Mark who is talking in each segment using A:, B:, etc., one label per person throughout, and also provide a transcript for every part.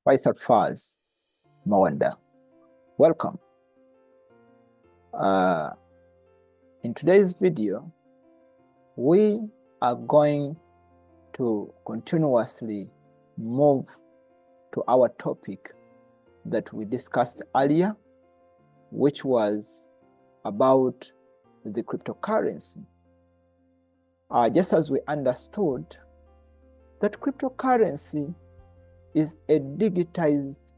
A: Faisal Faz Mawanda. Welcome. In today's video, we are going to continuously move to our topic that we discussed earlier, which was about the cryptocurrency. Just as we understood that cryptocurrency is a digitized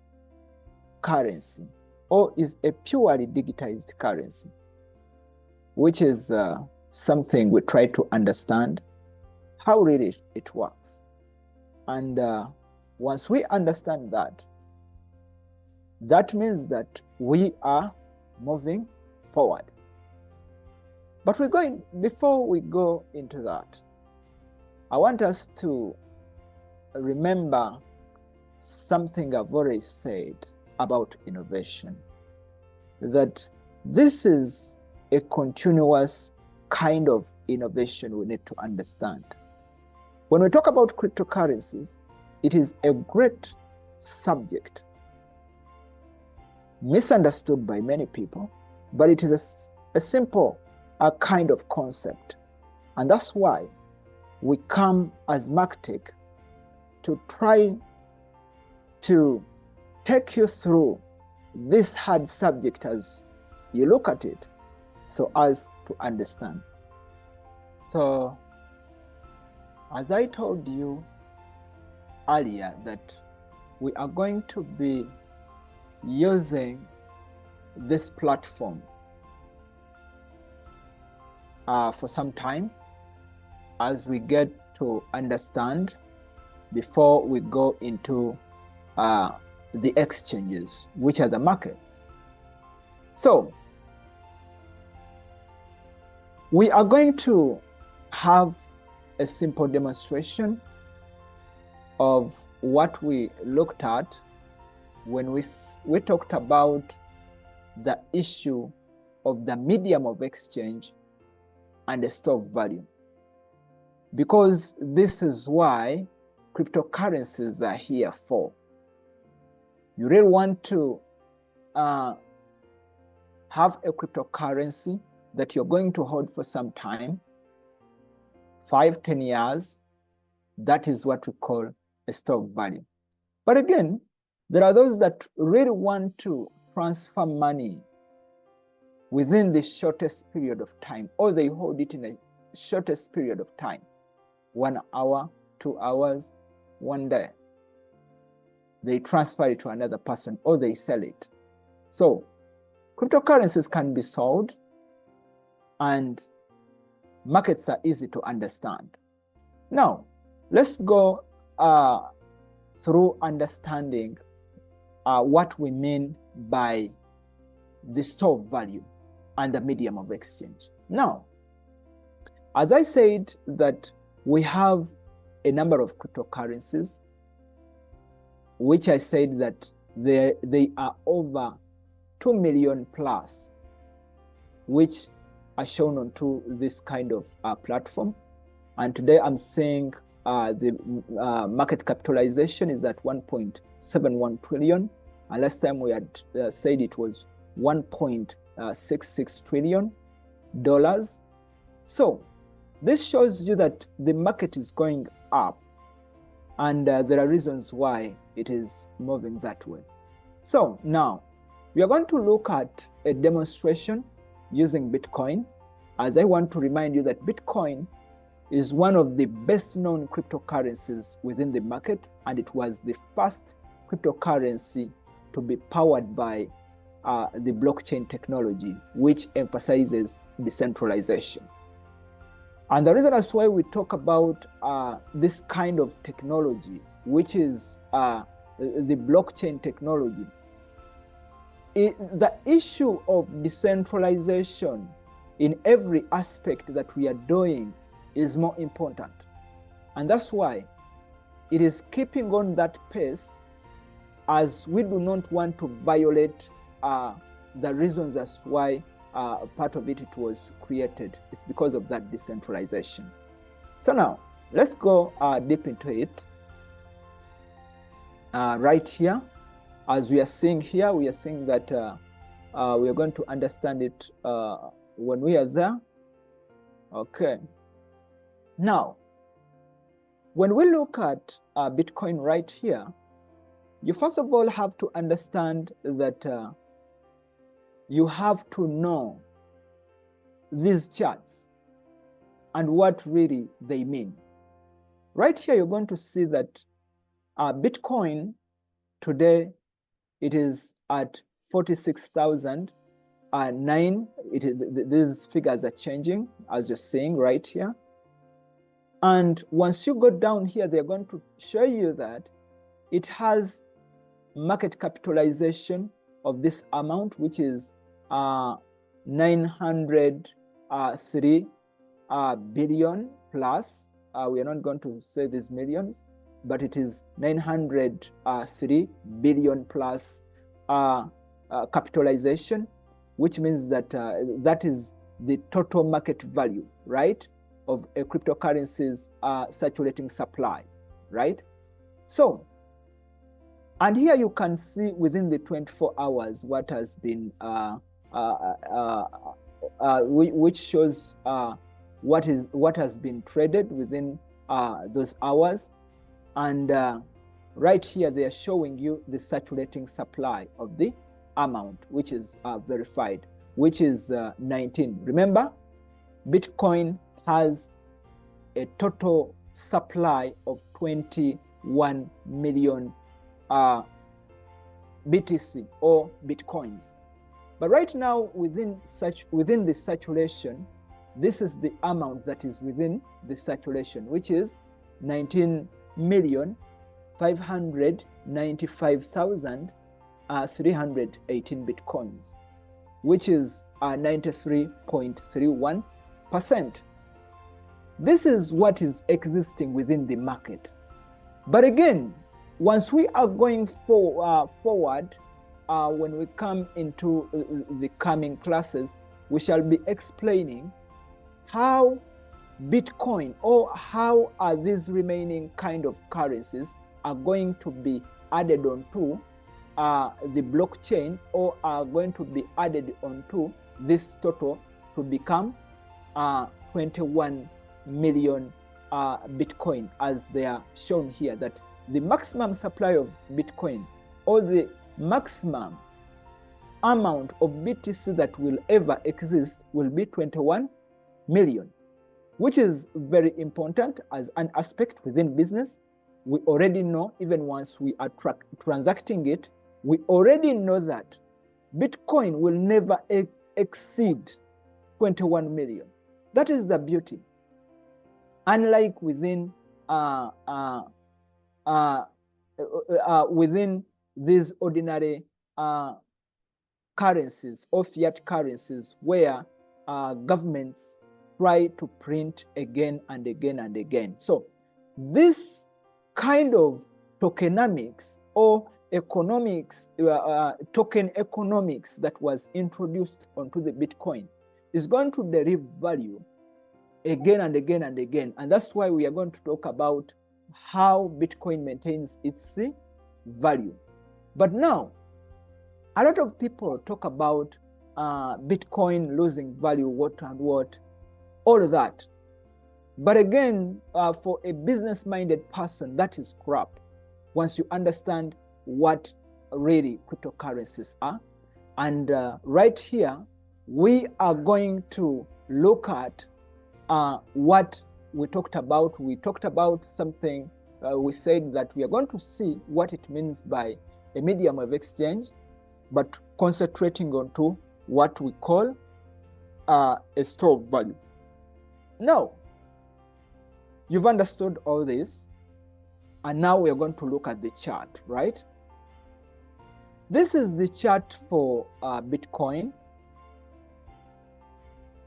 A: currency, or is a purely digitized currency, which is something we try to understand how really it works. And once we understand that, that means that we are moving forward. But before we go into that, I want us to remember something I've already said about innovation, that this is a continuous kind of innovation we need to understand. When we talk about cryptocurrencies, it is a great subject, misunderstood by many people, but it is a simple kind of concept. And that's why we come as MarkTech to try to take you through this hard subject as you look at it, so as to understand. So, as I told you earlier, that we are going to be using this platform for some time as we get to understand before we go into the exchanges, which are the markets. So we are going to have a simple demonstration of what we looked at when we talked about the issue of the medium of exchange and the store of value, because this is why cryptocurrencies are here for. You really want to have a cryptocurrency that you're going to hold for some time, 5-10 years, that is what we call a store of value. But again, there are those that really want to transfer money within the shortest period of time, or they hold it in the shortest period of time, 1 hour, 2 hours, 1 day. They transfer it to another person, or they sell it. So cryptocurrencies can be sold, and markets are easy to understand. Now, let's go through understanding what we mean by the store of value and the medium of exchange. Now, as I said, that we have a number of cryptocurrencies, which I said that they are over 2 million plus, which are shown onto this kind of platform. And today I'm saying the market capitalization is at 1.71 trillion. And last time we had said it was $1.66 trillion. So this shows you that the market is going up, and there are reasons why it is moving that way. So now we are going to look at a demonstration using Bitcoin, as I want to remind you that Bitcoin is one of the best known cryptocurrencies within the market, and it was the first cryptocurrency to be powered by the blockchain technology, which emphasizes decentralization. And the reason that's why we talk about this kind of technology, which is the blockchain technology, the issue of decentralization in every aspect that we are doing is more important. And that's why it is keeping on that pace, as we do not want to violate the reasons as to why part of it was created. It's because of that decentralization. So now let's go deep into it. right here. As we are seeing here, we are seeing that we are going to understand it when we are there. Okay. Now, when we look at Bitcoin right here, you first of all have to understand that you have to know these charts and what really they mean. Right here, you're going to see that Bitcoin today, it is at 46,009. These figures are changing, as you're seeing right here. And once you go down here, they're going to show you that it has market capitalization of this amount, which is 903 billion plus. We are not going to say these millions, but it is 903 billion plus capitalization, which means that that is the total market value, right, of a cryptocurrency's circulating supply, right? So, and here you can see within the 24 hours what has been, which shows what has been traded within those hours. And right here, they are showing you the circulating supply of the amount, which is verified, which is 19. Remember, Bitcoin has a total supply of 21 million BTC or Bitcoins. But right now, within the saturation, this is the amount that is within the saturation, which is 19,595,318 Bitcoins, which is 93.31%. This is what is existing within the market. But again, once we are going forward, when we come into the coming classes, we shall be explaining how Bitcoin, or how are these remaining kind of currencies are going to be added onto the blockchain, or are going to be added onto this total to become 21 million Bitcoin, as they are shown here, that the maximum supply of Bitcoin, or the maximum amount of BTC that will ever exist, will be 21 million, which is very important as an aspect within business. We already know, even once we are transacting it, we already know that Bitcoin will never exceed 21 million. That is the beauty. Unlike within within these ordinary currencies or fiat currencies, where governments try to print again and again and again. So this kind of tokenomics or economics, token economics that was introduced onto the Bitcoin is going to derive value again and again and again. And that's why we are going to talk about how Bitcoin maintains its value. But now, a lot of people talk about Bitcoin losing value, what and what, all of that. But again, for a business-minded person, that is crap. Once you understand what really cryptocurrencies are. And right here, we are going to look at what we talked about. We talked about something, we said that we are going to see what it means by a medium of exchange, but concentrating onto what we call a store of value. Now, you've understood all this, and now we are going to look at the chart, right? This is the chart for Bitcoin,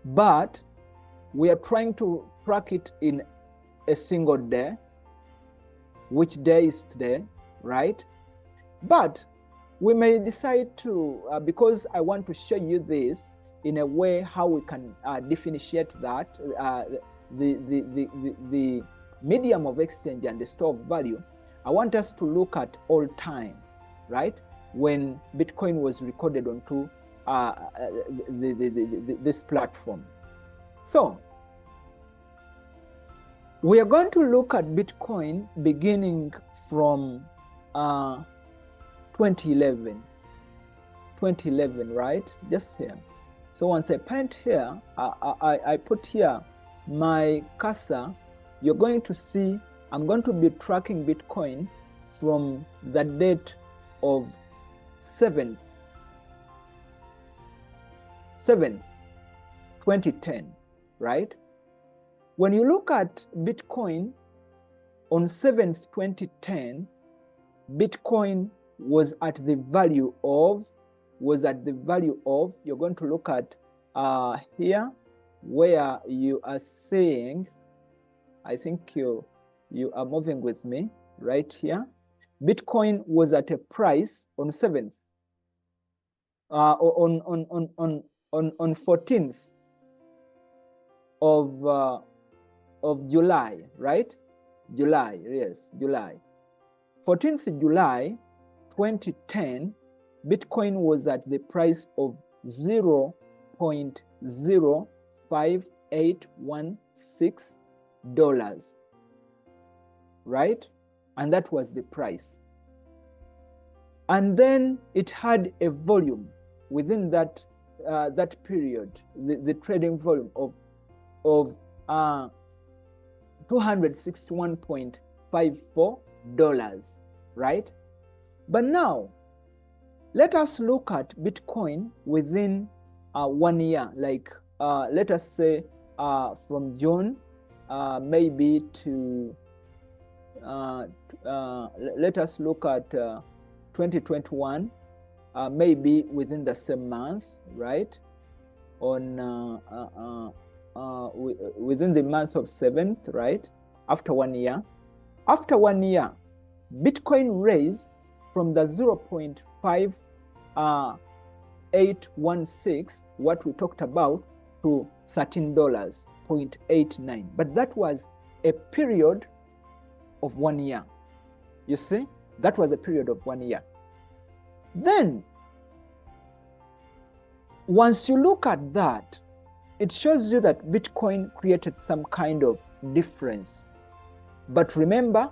A: but we are trying to track it in a single day. Which day is today, right? But we may decide to, because I want to show you this in a way how we can differentiate that, the medium of exchange and the store of value, I want us to look at all time, right? When Bitcoin was recorded onto this platform. So we are going to look at Bitcoin beginning from 2011, right? Just here. So once I paint here, I put here my cursor, you're going to see I'm going to be tracking Bitcoin from the date of 7th, 2010, right? When you look at Bitcoin on 7th, 2010, Bitcoin was at the value of, you're going to look at here, where you are saying, I think you are moving with me right here. Bitcoin was at a price on 7th, on 14th of July, right? July, yes, July. 14th July 2010, Bitcoin was at the price of $0.05816, right? And that was the price. And then it had a volume within that period, the trading volume of $261.54, right? But now, let us look at Bitcoin within 1 year, like let us say from June maybe to, let us look at 2021, maybe within the same month, right? On within the month of 7th, right? After 1 year. After 1 year, Bitcoin raised from the 0.5816, what we talked about, to $13.89. But that was a period of 1 year. You see, that was a period of 1 year. Then, once you look at that, it shows you that Bitcoin created some kind of difference. But remember,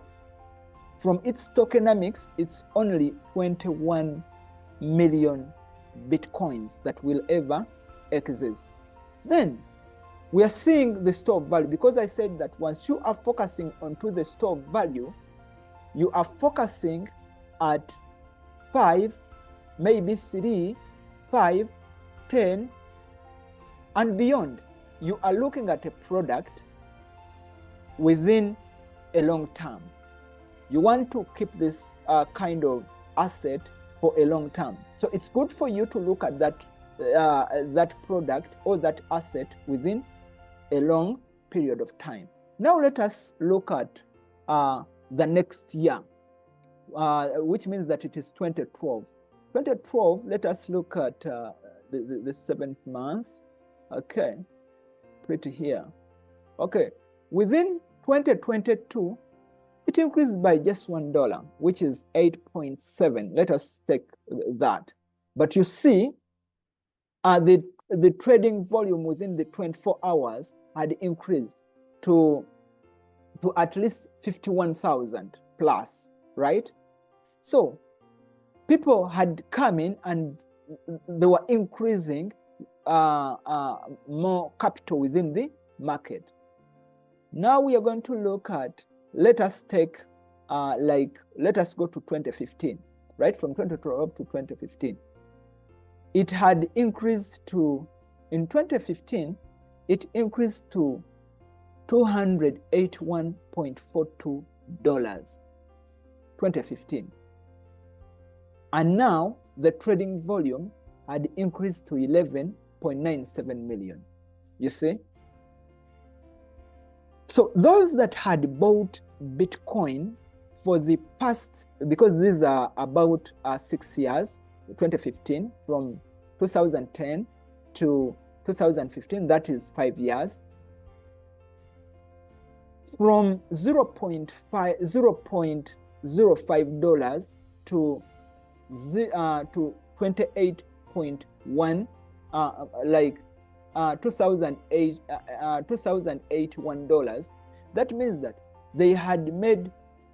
A: from its tokenomics, it's only 21 million Bitcoins that will ever exist. Then we are seeing the store of value, because I said that once you are focusing onto the store of value, you are focusing at 5, maybe 3, 5, 10, and beyond. You are looking at a product within a long term. You want to keep this kind of asset for a long term. So it's good for you to look at that product or that asset within a long period of time. Now let us look at the next year, which means that it is 2012. 2012, let us look at the 7th month. Okay, pretty here. Okay, within 2022, it increased by just $1, which is 8.7. Let us take that. But you see, the trading volume within the 24 hours had increased to at least 51,000 plus, right? So people had come in and they were increasing more capital within the market. Now we are going to look at, let us take, let us go to 2015, right? From 2012 to 2015. It had increased to, in 2015, it increased to $281.42, 2015. And now the trading volume had increased to 11.97 million. You see? So those that had bought Bitcoin for the past, because these are about 6 years, 2015, from 2010 to 2015, that is 5 years. From 0.5 $28.05 to 28.1 $2081. That means that they had made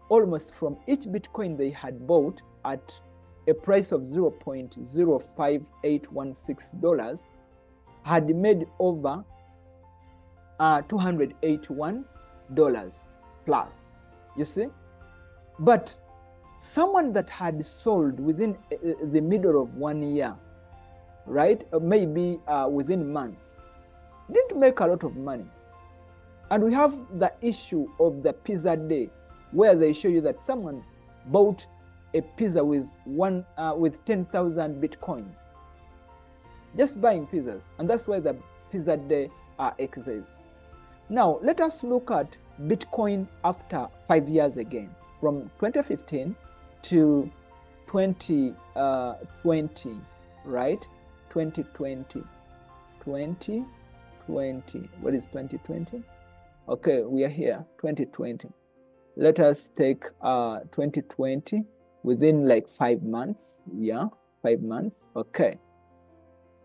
A: almost from each Bitcoin they had bought at a price of $0.05816, had made over $281 plus, you see. But someone that had sold within the middle of 1 year, right, or maybe within months, didn't make a lot of money. And we have the issue of the pizza day, where they show you that someone bought a pizza with 10,000 Bitcoins, just buying pizzas. And that's why the pizza day exists. Now, let us look at Bitcoin after 5 years again, from 2015 to 2020, right? 2020. What is 2020? Okay, we are here, 2020. Let us take 2020 within like 5 months. Yeah, 5 months. Okay.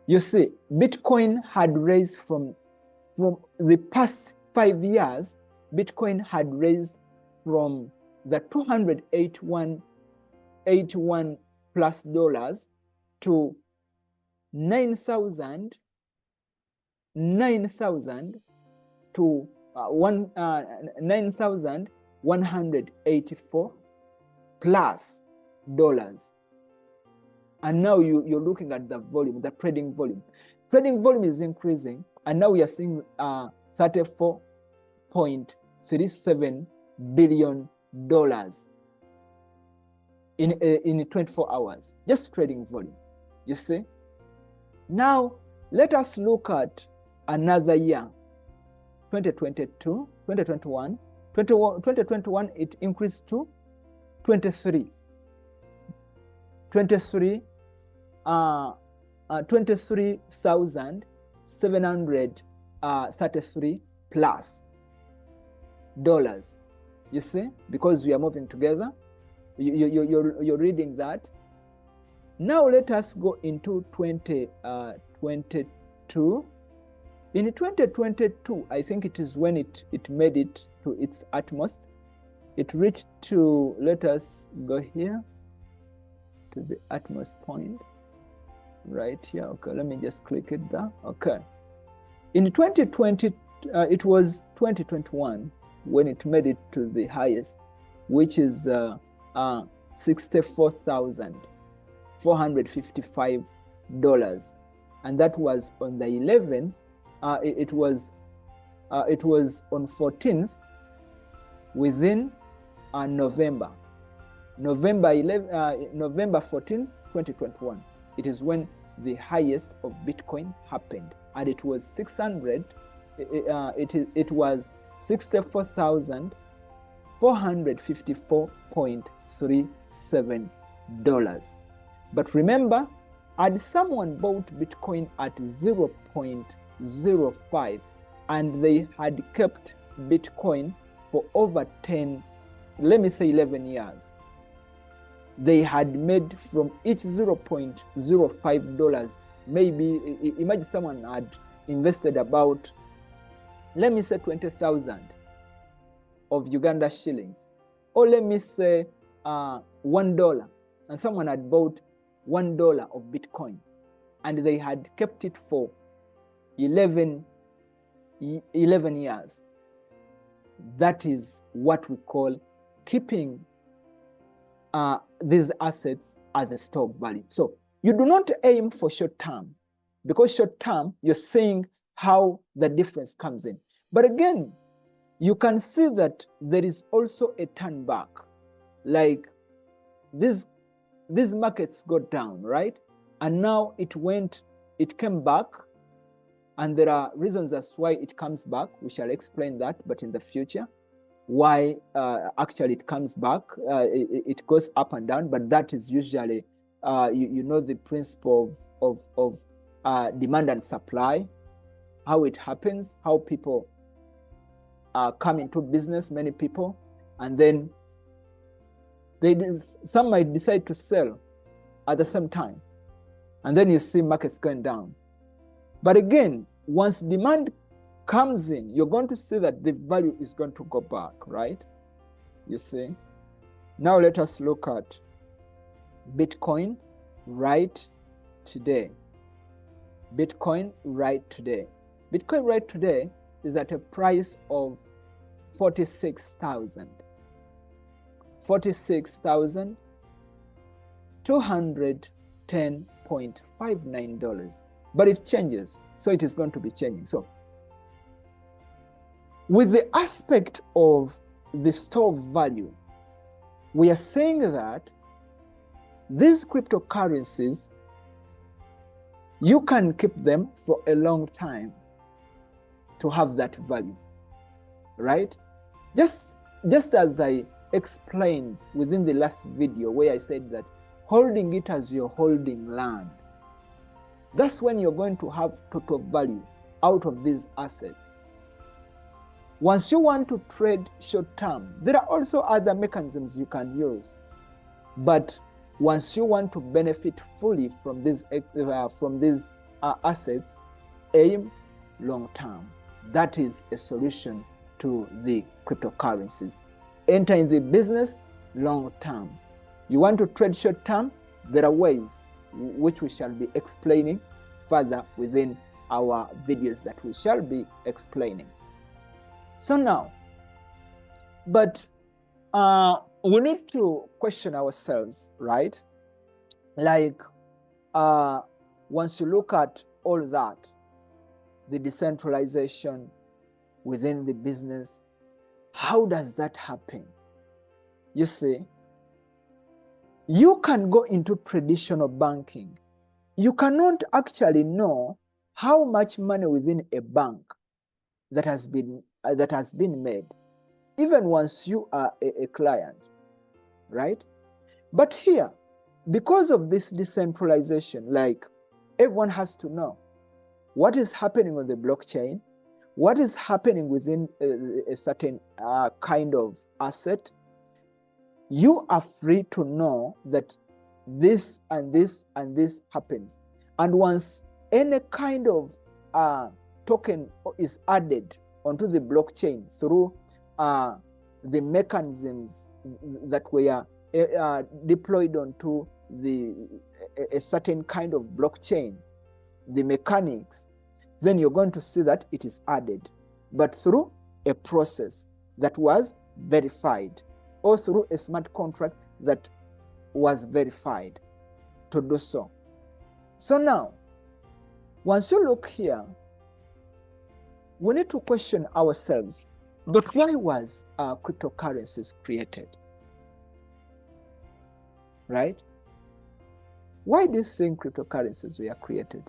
A: You see, Bitcoin had raised from the past 5 years, Bitcoin had raised from the $281 plus to 9,000 to 9,184 plus dollars. And now you're looking at the volume, the trading volume. Trading volume is increasing, and now we are seeing $34.37 billion in 24 hours, just trading volume, you see. Now, let us look at another year, 2022, 2021. 2021, it increased to 23,733 plus dollars. You see, because we are moving together, you're reading that. Now let us go into 2022. In 2022, I think it is when it made it to its utmost. It reached to, let us go here, to the utmost point, right here. Okay, let me just click it there. Okay. In 2020, it was 2021 when it made it to the highest, which is $64,455. And that was on the 11th. It was on 14th within November 14th, 2021. It is when the highest of Bitcoin happened, and it was 64,454.37 But remember, had someone bought Bitcoin at 0.05 and they had kept Bitcoin for over 10, let me say 11 years, they had made from each $0.05, maybe, imagine someone had invested about, let me say 20,000 of Uganda shillings, or let me say $1, and someone had bought $1 of Bitcoin, and they had kept it for 11 years. That is what we call keeping these assets as a store of value. So you do not aim for short term, because short term, you're seeing how the difference comes in. But again, you can see that there is also a turn back. Like these markets got down, right? And now it came back. And there are reasons as why it comes back. We shall explain that, but in the future, why actually it comes back. It goes up and down, but that is usually, you know, the principle of demand and supply, how it happens, how people come into business, many people, and then Some might decide to sell at the same time, and then you see markets going down. But again, once demand comes in, you're going to see that the value is going to go back, right? You see? Now let us look at Bitcoin right today. Bitcoin right today. Bitcoin right today is at a price of $46,000. $46,210.59. But it changes, so it is going to be changing. So with the aspect of the store of value, we are saying that these cryptocurrencies, you can keep them for a long time to have that value, right? Just as I explained within the last video where I said that holding it as you're holding land, that's when you're going to have total value out of these assets. Once you want to trade short term, there are also other mechanisms you can use. But once you want to benefit fully from these assets, aim long term. That is a solution to the cryptocurrencies. Enter in the business long term. You want to trade short term? There are ways which we shall be explaining further within our videos that we shall be explaining. So now, but we need to question ourselves, right? Like, once you look at all that, the decentralization within the business, how does that happen? You see, you can go into traditional banking. You cannot actually know how much money within a bank that has been made, even once you are a client, right? But here, because of this decentralization, like, everyone has to know what is happening on the blockchain, what is happening within a certain kind of asset. You are free to know that this and this and this happens. And once any kind of token is added onto the blockchain through the mechanisms that were deployed onto a certain kind of blockchain, the mechanics, then you're going to see that it is added, but through a process that was verified, or through a smart contract that was verified to do so. So now, once you look here, we need to question ourselves, but why was cryptocurrencies created? Right? Why do you think cryptocurrencies were created?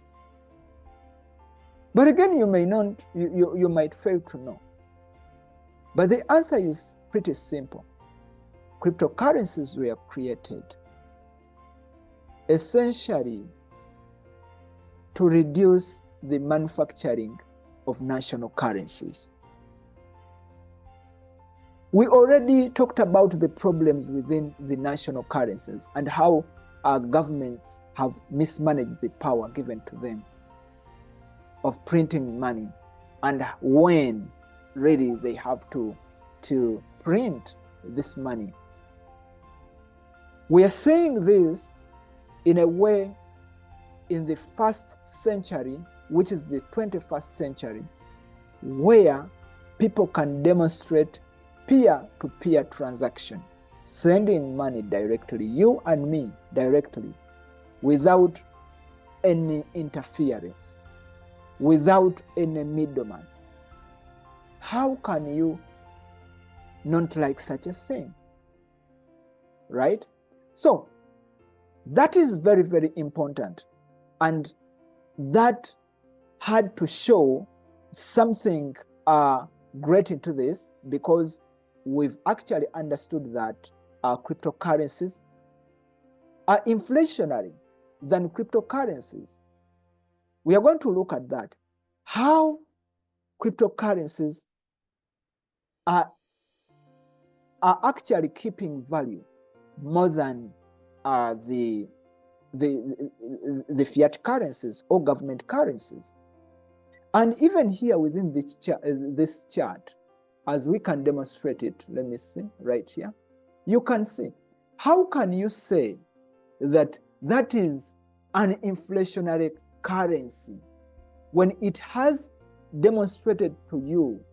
A: But again, you may not, you might fail to know. But the answer is pretty simple. Cryptocurrencies were created essentially to reduce the manufacturing of national currencies. We already talked about the problems within the national currencies and how our governments have mismanaged the power given to them of printing money, and when really they have to print this money. We are saying this in a way in the first century, which is the 21st century, where people can demonstrate peer-to-peer transaction, sending money directly, you and me directly, without any interference, without any middleman. How can you not like such a thing? Right? So that is very, very important. And that had to show something great into this, because we've actually understood that cryptocurrencies are inflationary than cryptocurrencies. We are going to look at that. How cryptocurrencies are actually keeping value. more than the fiat currencies or government currencies. And even here within this chart, as we can demonstrate it, let me see right here, you can see, how can you say that that is an inflationary currency when it has demonstrated to you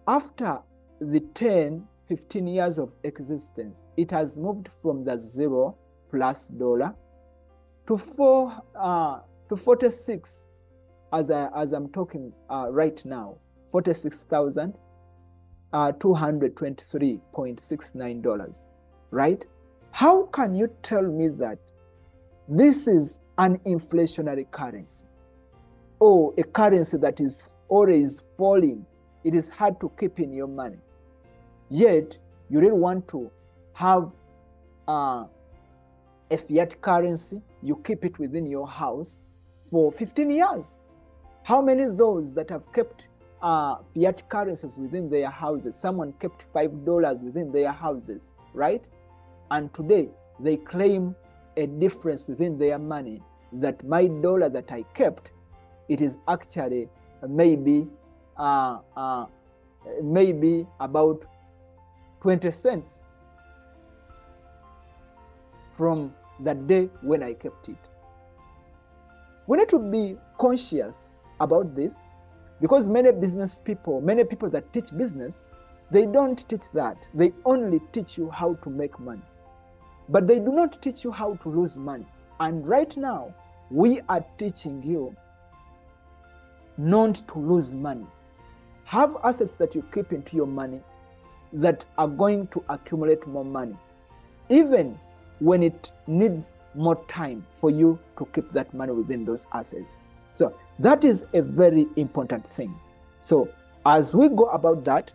A: after the 10-15 years of existence, it has moved from the $0+ to 46, as I'm talking right now, $46,223.69, right? How can you tell me that this is an inflationary currency, or a currency that is always falling? It is hard to keep in your money, yet you really want to have a fiat currency. You keep it within your house for 15 years. How many of those that have kept fiat currencies within their houses? Someone kept $5 within their houses, right? And today they claim a difference within their money, that my dollar that I kept, it is actually maybe about 20 cents from the day when I kept it. We need to be conscious about this, because many business people, many people that teach business, they don't teach that. They only teach you how to make money, but they do not teach you how to lose money. And right now, we are teaching you not to lose money. Have assets that you keep into your money that are going to accumulate more money, even when it needs more time for you to keep that money within those assets. So that is a very important thing. So as we go about that,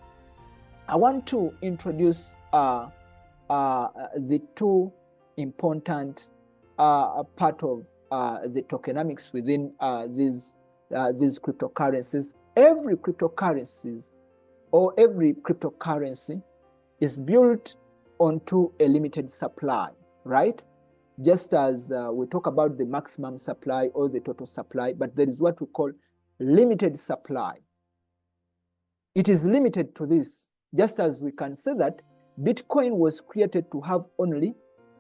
A: I want to introduce the two important part of the tokenomics within these cryptocurrencies. Every cryptocurrencies or every cryptocurrency is built onto a limited supply, right? Just as we talk about the maximum supply or the total supply, but there is what we call limited supply. It is limited to this, just as we can say that Bitcoin was created to have only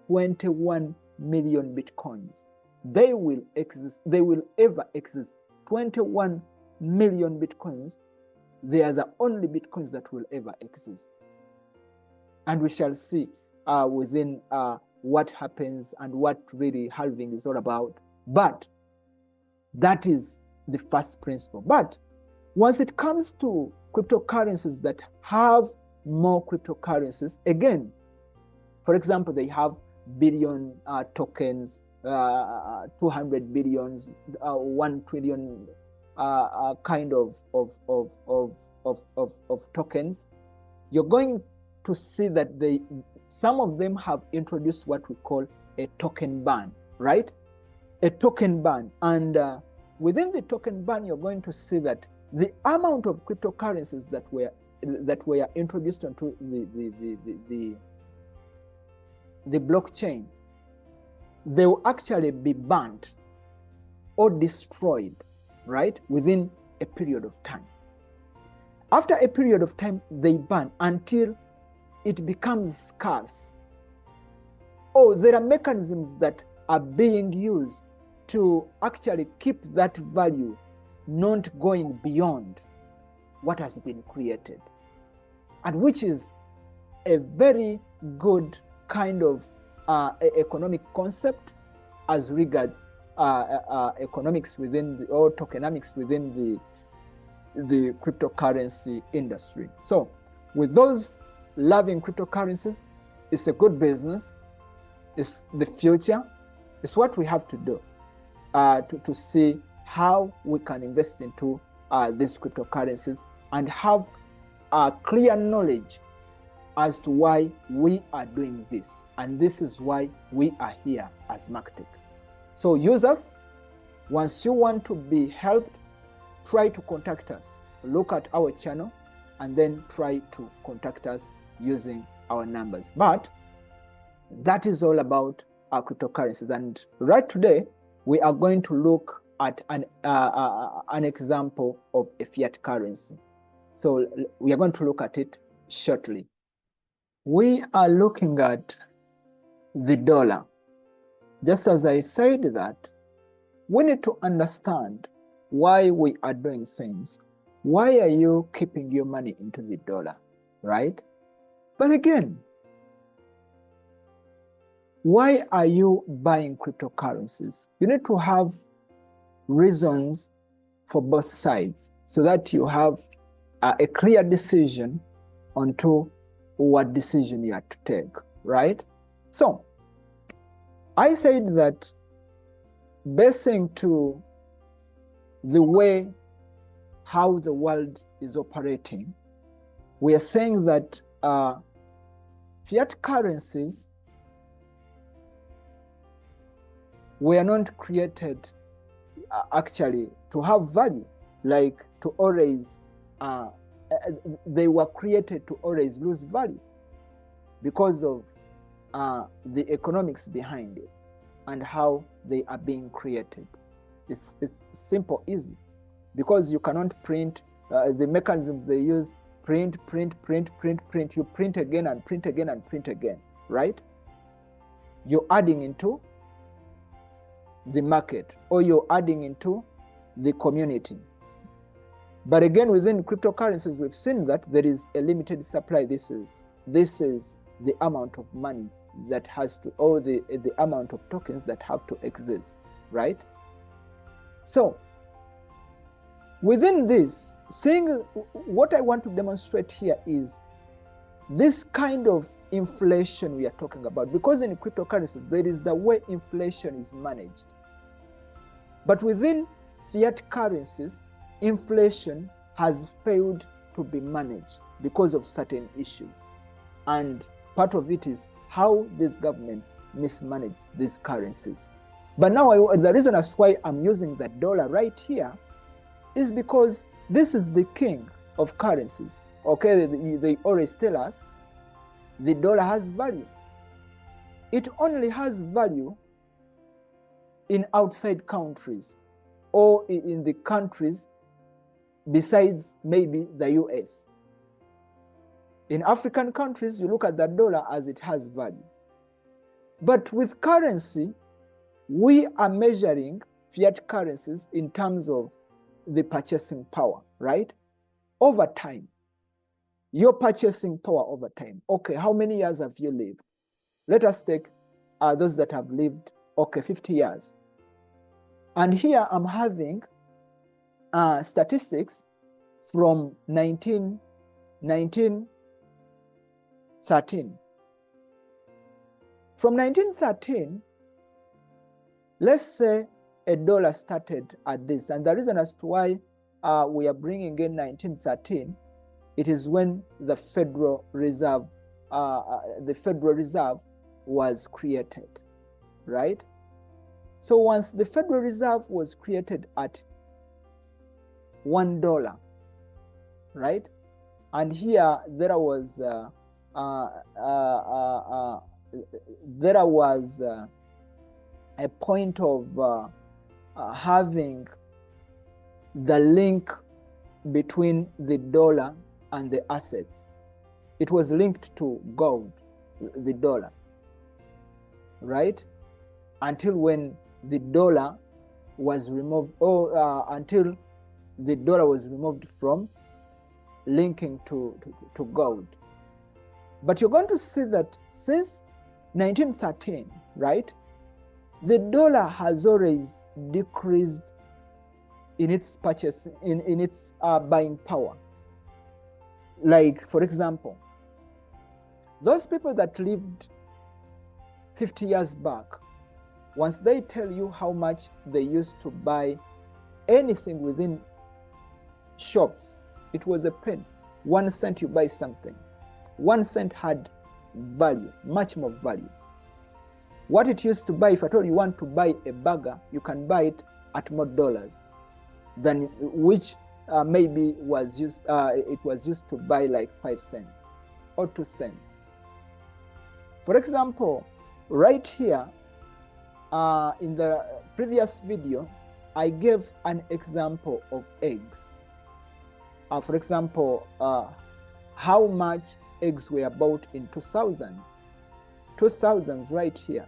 A: 21 million Bitcoins. They will exist, they will ever exist. 21 million Bitcoins, they are the only Bitcoins that will ever exist. And we shall see within what happens and what really halving is all about. But that is the first principle. But once it comes to cryptocurrencies that have more cryptocurrencies, again, for example, they have billion tokens, 200 billions, 1 trillion kind of tokens, you're going to see that some of them have introduced what we call a token ban, right? A token ban. And within the token ban, you're going to see that the amount of cryptocurrencies that were introduced onto the blockchain, they will actually be banned or destroyed, right, within a period of time. After a period of time, they ban until it becomes scarce. Or there are mechanisms that are being used to actually keep that value not going beyond what has been created, and which is a very good kind of economic concept as regards economics within or tokenomics within the cryptocurrency industry. So with those loving cryptocurrencies, it's a good business, it's the future, it's what we have to do to see how we can invest into these cryptocurrencies and have a clear knowledge as to why we are doing this. And this is why we are here as MarkTech. So users, once you want to be helped, try to contact us. Look at our channel and then try to contact us using our numbers. But That is all about our cryptocurrencies. And right today, we are going to look at an example of a fiat currency. So we are going to look at it shortly. We are looking at the dollar. Just as I said that, we need to understand why we are doing things. Why are you keeping your money into the dollar, right? But again, why are you buying cryptocurrencies? You need to have reasons for both sides so that you have a clear decision onto what decision you have to take, right? So I said that basing to the way how the world is operating, we are saying that fiat currencies were not created actually to have value, like to always, they were created to always lose value because of the economics behind it and how they are being created. It's simple, easy, because you cannot print, the mechanisms they use, print, you print again and print again and print again, right? You're adding into the market, or you're adding into the community. But again, within cryptocurrencies, we've seen that there is a limited supply. This is the amount of money that has to, or the amount of tokens that have to exist, right? So within this, seeing what I want to demonstrate here is this kind of inflation we are talking about, because in cryptocurrencies, there is the way inflation is managed. But within fiat currencies, inflation has failed to be managed because of certain issues. And part of it is how these governments mismanage these currencies. But now the reason as to why I'm using the dollar right here is because this is the king of currencies. Okay, they always tell us the dollar has value. It only has value in outside countries or in the countries besides maybe the US. In African countries, you look at the dollar as it has value. But with currency, we are measuring fiat currencies in terms of the purchasing power, right? Over time. Your purchasing power over time. Okay, how many years have you lived? Let us take those that have lived, okay, 50 years. And here I'm having statistics from 1913. From 1913, let's say a dollar started at this. And the reason as to why we are bringing in 1913, it is when the Federal Reserve was created, right? So once the Federal Reserve was created at $1, right? And here there was a point of having the link between the dollar and the assets. It was linked to gold, the dollar, right? Until when the dollar was removed, or until the dollar was removed from linking to gold. But you're going to see that since 1913, right, the dollar has always decreased in its purchase, in its buying power. Like, for example, those people that lived 50 years back, once they tell you how much they used to buy anything within shops, it was a penny. 1 cent you buy something. 1 cent had value, much more value. What it used to buy, if at all you want to buy a burger, you can buy it at more dollars than which maybe was used. It was used to buy like 5 cents or 2 cents. For example, right here, in the previous video, I gave an example of eggs. For example, how much eggs were bought in 2000s. 2000s right here.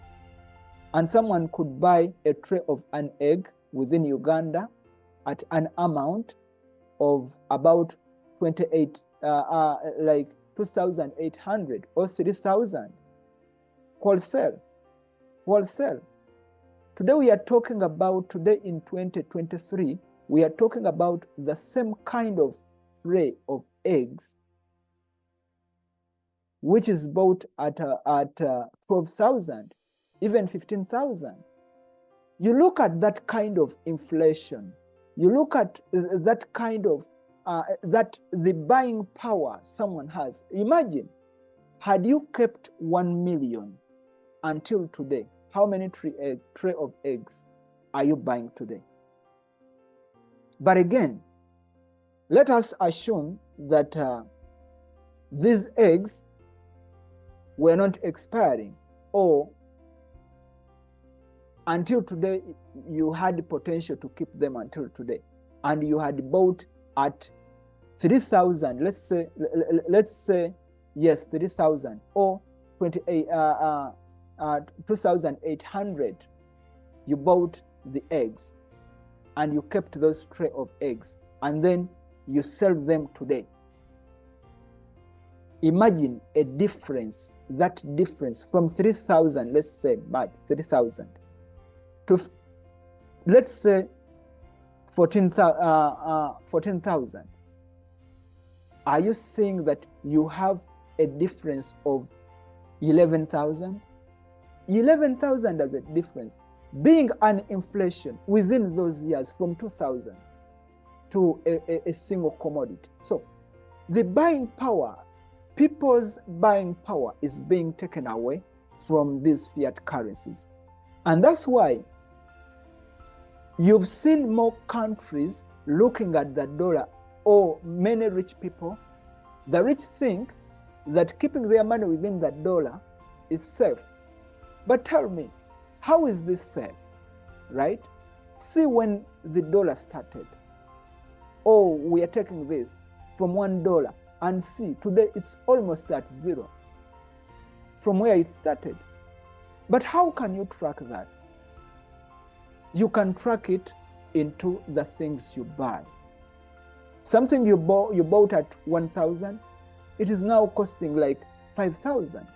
A: And someone could buy a tray of an egg within Uganda at an amount of about 28, like 2,800 or 3,000 wholesale. Today we are talking about, today in 2023, we are talking about the same kind of tray of eggs, which is bought at 12,000, even 15,000. You look at that kind of inflation. You look at that kind of, that the buying power someone has. Imagine, had you kept 1 million until today, how many tray of eggs are you buying today? But again, let us assume that these eggs were not expiring, or until today you had the potential to keep them until today, and you had bought at 3,000, let's say yes, 3,000 or 2,800. You bought the eggs and you kept those tray of eggs, and then you sell them today. Imagine a difference, that difference from 3,000, let's say, but 3,000 to, let's say, 14,000. Are you seeing that you have a difference of 11,000? 11,000 as a difference, being an inflation within those years from 2,000 to a single commodity. So the buying power, people's buying power is being taken away from these fiat currencies. And that's why you've seen more countries looking at the dollar, or many rich people. The rich think that keeping their money within the dollar is safe. But tell me, how is this safe, right? See, when the dollar started, oh, we are taking this from $1, and see, today it's almost at zero from where it started. But how can you track that? You can track it into the things you buy. Something you bought at 1,000, it is now costing like 5,000.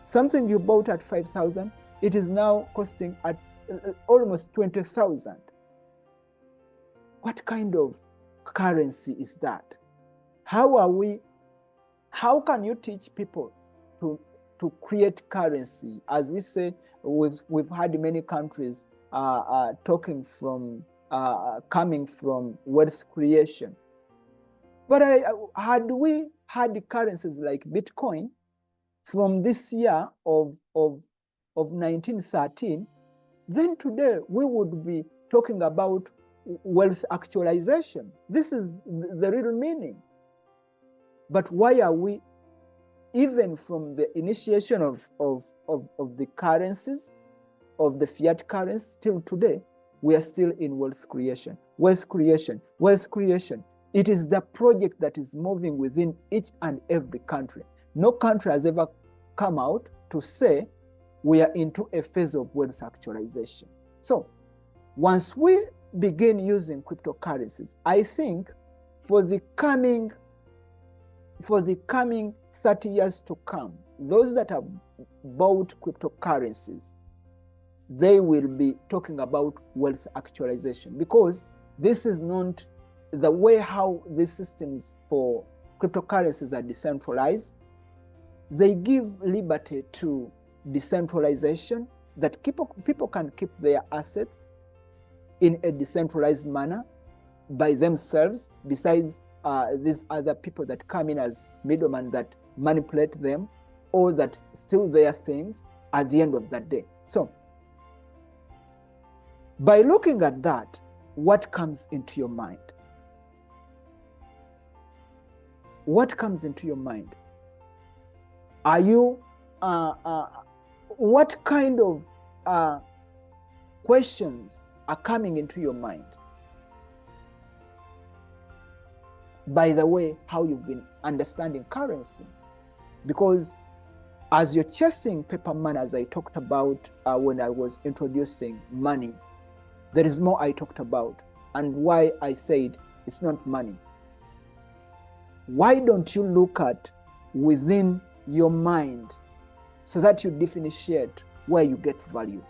A: Something you bought at 5,000, it is now costing at almost 20,000. What kind of currency is that? How can you teach people to create currency? As we say, we've had many countries talking from coming from wealth creation. But had we had currencies like Bitcoin from this year of 1913, then today we would be talking about wealth actualization. This is the real meaning. But why are we, even from the initiation of the currencies, of the fiat currency till today, we are still in wealth creation. Wealth creation, wealth creation. It is the project that is moving within each and every country. No country has ever come out to say we are into a phase of wealth actualization. So once we begin using cryptocurrencies, I think for the coming 30 years to come, those that have bought cryptocurrencies, they will be talking about wealth actualization, because this is not the way how these systems for cryptocurrencies are decentralized. They give liberty to decentralization, that people can keep their assets in a decentralized manner by themselves, besides these other people that come in as middlemen that manipulate them or that steal their things at the end of that day. So by looking at that, what comes into your mind? What comes into your mind? Are you, what kind of questions are coming into your mind? By the way, how you've been understanding currency. Because as you're chasing paper money, as I talked about when I was introducing money, there is more I talked about, and why I said it's not money. Why don't you look at within your mind so that you differentiate where you get value?